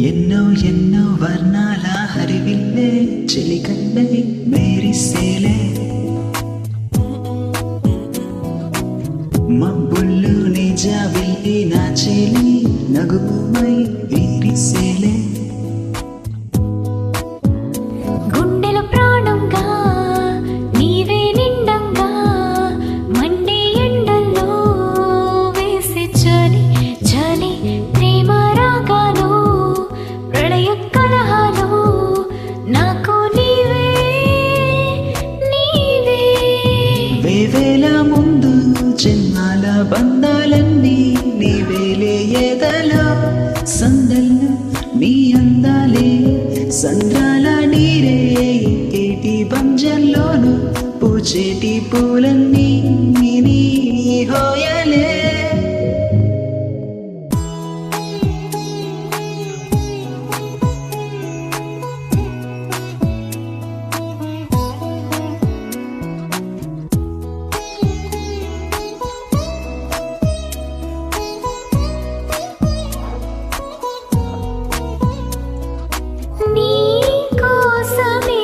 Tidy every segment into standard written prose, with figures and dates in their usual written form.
ఎన్నో ఎన్నో వర్ణాల హరివిల్లే చిలికన్నై మేరిసేలే మబ్బుల్లో నిజావిల్లి నా చెలి నగుమై వీరిసేలే గుండెల ప్రాణంగా నీవే నిండంగా మండే ఎండల్లో వేసే చలి చలి ప్రేమ రాగాలు ప్రళయ కలహాలు నాకు నీవే నీవే వేవేల ముందు జన్మాల బంధాలన్నీ నీవేలే ఎదలో సందల్లో నీ అందాలే సంద్రాల నీరే ఏటి బంజంలోను పూచేటి పూలన్నీ నీ హోయలే నీ కోసమే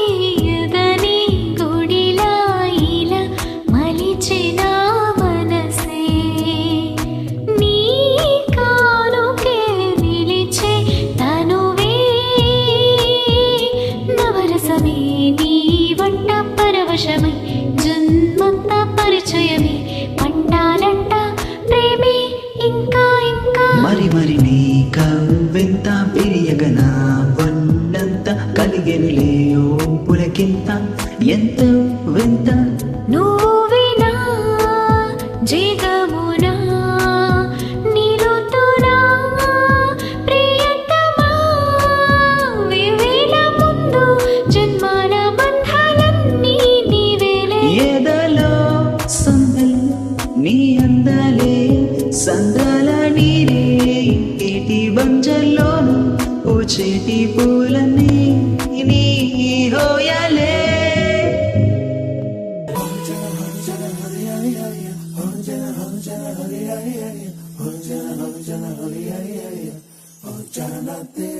ఎదని గుడిలా ఇలా మలిచిన మనసే నీ కానుకే నిలిచే తనువే నవరసమే నీ వంట పరవశమై జన్మంత పరిచయమే పండాలంట ప్రేమే ఇంకా ఇంకా మరి మరి నీ కవ్వెంత పిరియగనా వన్నంత కలిగెనులే ఓ పులకింత ఎంత వింత నువ్వేనా జగమునా నిలుతునా ప్రియతమా వేవేల ముందు జన్మాల బంధాలన్నీ నీవేలే ఎదలో సందల్లో నీ అందాలే సంద్రాల నీరే ఏటి బంజల్లోను పూచేటి పూలన్నీ నీ హోయలే Oh,